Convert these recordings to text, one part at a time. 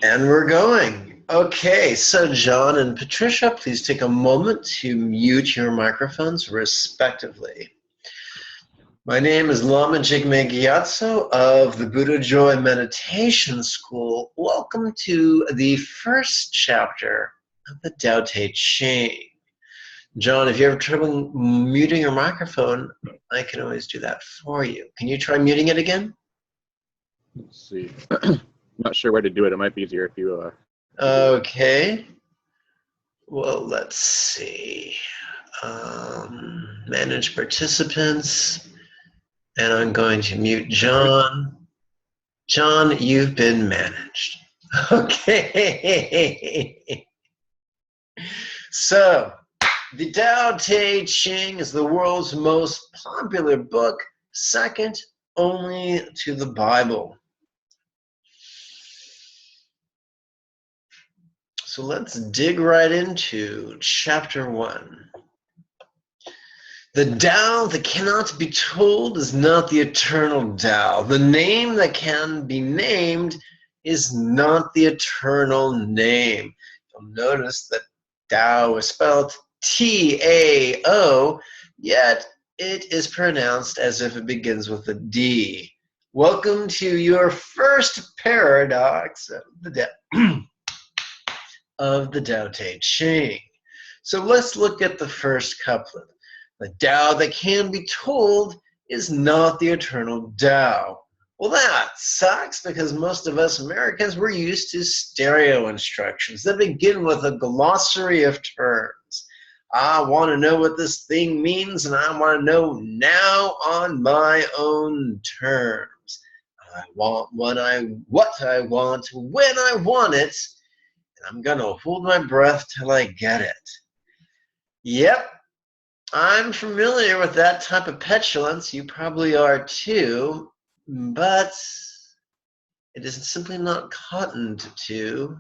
And we're going. Okay, so John and Patricia, please take a moment to mute your microphones respectively. My name is Lama Jigme Gyatso of the Buddha Joy Meditation School. Welcome to the first chapter of the Tao Te Ching. John, if you have trouble muting your microphone, I can always do that for you. Can you try muting it again? Let's see. I'm not sure where to do it. It might be easier if you... Okay. Well, let's see. Manage participants. And I'm going to mute John. John, you've been managed. Okay. So, the Tao Te Ching is the world's most popular book, second only to the Bible. So let's dig right into chapter 1. The Tao that cannot be told is not the eternal Tao. The name that can be named is not the eternal name. You'll notice that Tao is spelled T-A-O, yet it is pronounced as if it begins with a D. Welcome to your first paradox of the Tao Te Ching. So let's look at the first couplet. The Tao that can be told is not the eternal Tao. Well, that sucks because most of us Americans, we're used to stereo instructions that begin with a glossary of terms. I want to know what this thing means, and I want to know now on my own terms. I want what I want, when I want it, and I'm going to hold my breath till I get it. Yep. I'm familiar with that type of petulance. You probably are too, but it is simply not cottoned to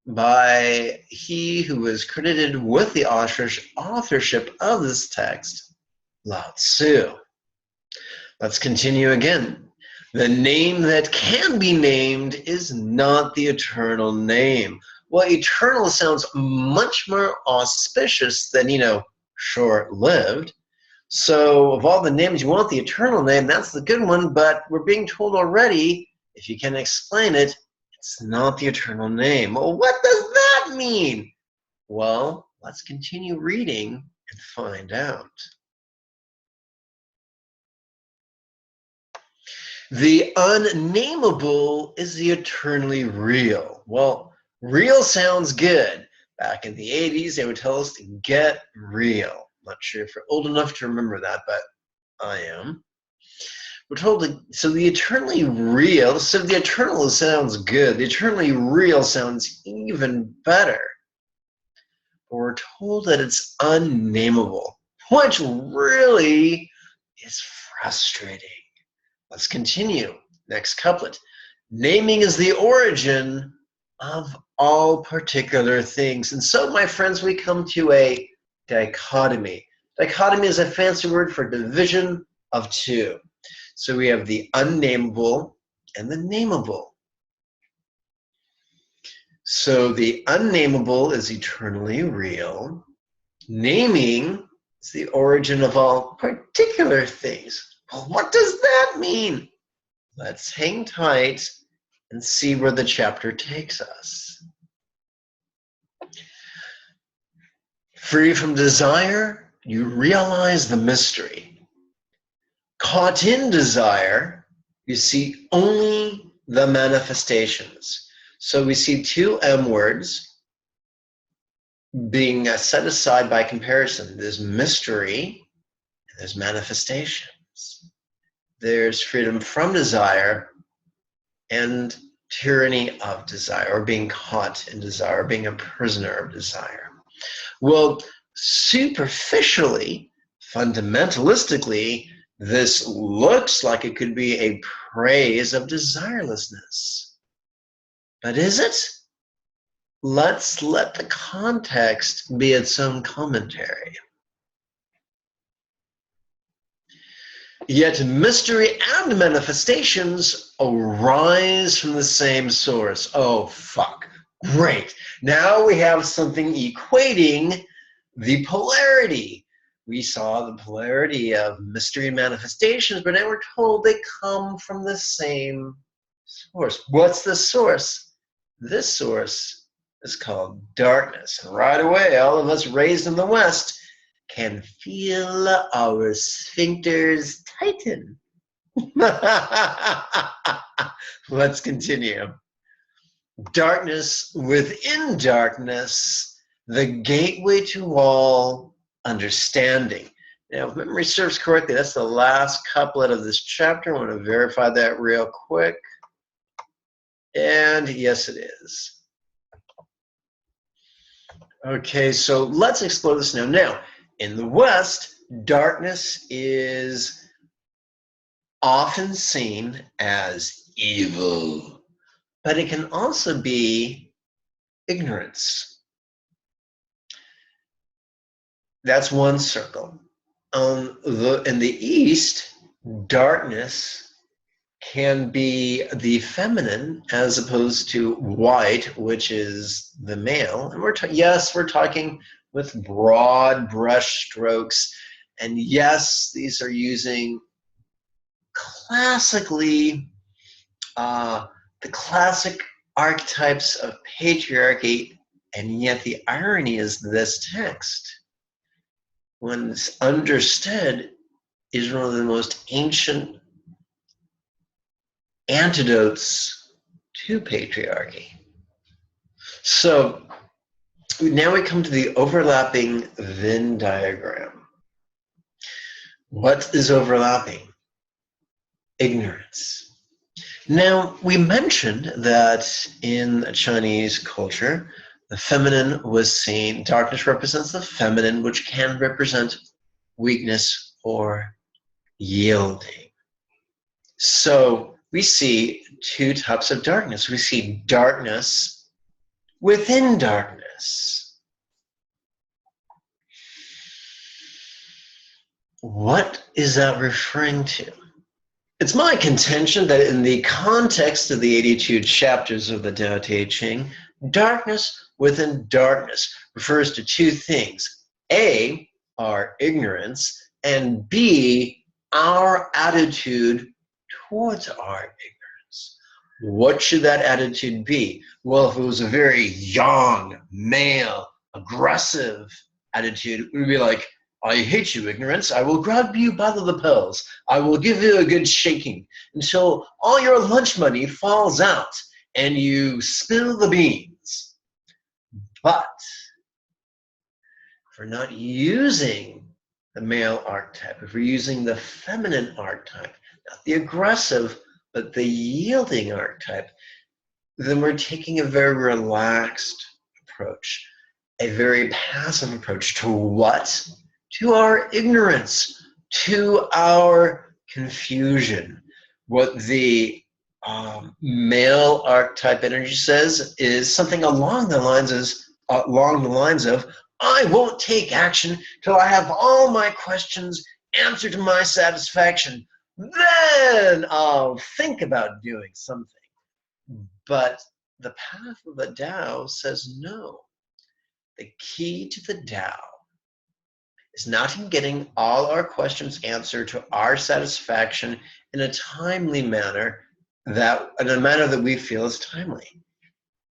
by he who is credited with the authorship of this text, Lao Tzu. Let's continue again. The name that can be named is not the eternal name. Well, eternal sounds much more auspicious than, short-lived. So of all the names you want the eternal name, that's the good one, but we're being told already, if you can explain it, it's not the eternal name. Well, what does that mean? Well, let's continue reading and find out. The unnameable is the eternally real. Well, real sounds good. Back in the 80s, they would tell us to get real. I'm not sure if you're old enough to remember that, but I am. We're told to, so the eternally real, so the eternal sounds good. The eternally real sounds even better. But we're told that it's unnameable, which really is frustrating. Let's continue. Next couplet. Naming is the origin of all particular things. And so, my friends, we come to a dichotomy. Dichotomy is a fancy word for division of two. So we have the unnameable and the nameable. So the unnameable is eternally real. Naming is the origin of all particular things. Well, what does that mean? Let's hang tight and see where the chapter takes us. Free from desire, you realize the mystery. Caught in desire, you see only the manifestations. So we see two M words being set aside by comparison. There's mystery and there's manifestations. There's freedom from desire and tyranny of desire, or being caught in desire, or being a prisoner of desire. Well, superficially, fundamentalistically, this looks like it could be a praise of desirelessness. But is it? Let's let the context be its own commentary. Yet mystery and manifestations arise from the same source. Oh, fuck. Great. Now we have something equating the polarity. We saw the polarity of mystery and manifestations, but now we're told they come from the same source. What's the source? This source is called darkness. And right away, all of us raised in the West can feel our sphincters tighten. Let's continue. Darkness within darkness, the gateway to all understanding. Now, if memory serves correctly, that's the last couplet of this chapter. I want to verify that real quick. And yes, it is. Okay, so let's explore this now. Now, in the West, darkness is often seen as evil, but it can also be ignorance. That's one circle. In the East, darkness can be the feminine as opposed to white, which is the male. And we're talking with broad brush strokes. And yes, these are using classically the classic archetypes of patriarchy, and yet the irony is this text, when it's understood, is one of the most ancient antidotes to patriarchy. So now we come to the overlapping Venn diagram. What is overlapping? Ignorance. Now, we mentioned that in Chinese culture, the feminine was seen, darkness represents the feminine, which can represent weakness or yielding. So we see two types of darkness. We see darkness within darkness. What is that referring to? It's my contention that in the context of the 82 chapters of the Tao Te Ching, darkness within darkness refers to two things. A, our ignorance, and B, our attitude towards our ignorance. What should that attitude be? Well, if it was a very young, male, aggressive attitude, it would be like, I hate you, ignorance. I will grab you by the lapels. I will give you a good shaking until all your lunch money falls out and you spill the beans. But if we're not using the male archetype, if we're using the feminine archetype, not the aggressive, but the yielding archetype, then we're taking a very relaxed approach, a very passive approach to what? To our ignorance, to our confusion. What the male archetype energy says is something along the lines of, I won't take action till I have all my questions answered to my satisfaction. Then I'll think about doing something. But the path of the Tao says no. The key to the Tao is not in getting all our questions answered to our satisfaction in a timely manner, in a manner that we feel is timely.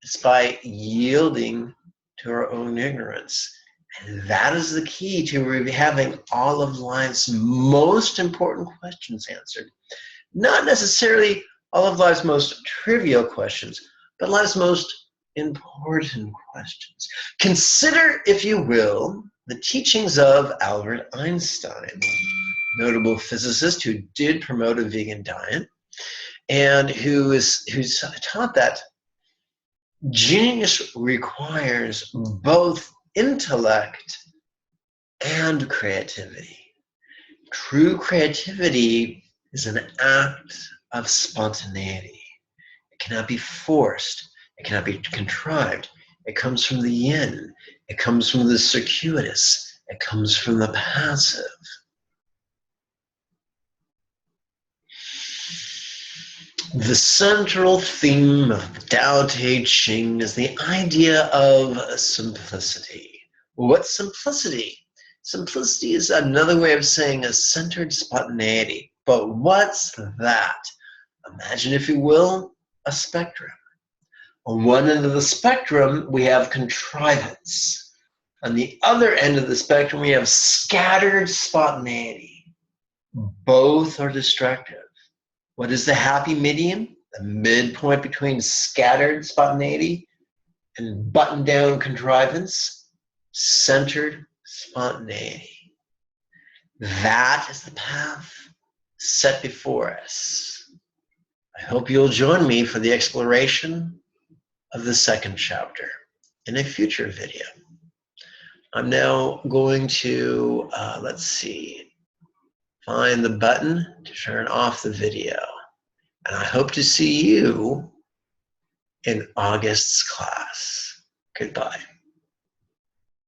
It's by yielding to our own ignorance. And that is the key to having all of life's most important questions answered. Not necessarily all of life's most trivial questions, but life's most important questions. Consider, if you will, the teachings of Albert Einstein, notable physicist who did promote a vegan diet and who's taught that genius requires both intellect and creativity. True creativity is an act of spontaneity. It cannot be forced. It cannot be contrived. It comes from the yin. It comes from the circuitous. It comes from the passive. The central theme of the Tao Te Ching is the idea of simplicity. What's simplicity? Simplicity is another way of saying a centered spontaneity. But what's that? Imagine, if you will, a spectrum. On one end of the spectrum, we have contrivance. On the other end of the spectrum, we have scattered spontaneity. Both are destructive. What is the happy medium? The midpoint between scattered spontaneity and buttoned down contrivance? Centered spontaneity. That is the path set before us. I hope you'll join me for the exploration of the second chapter in a future video. I'm now going to, let's see, find the button to turn off the video. And I hope to see you in August's class. Goodbye.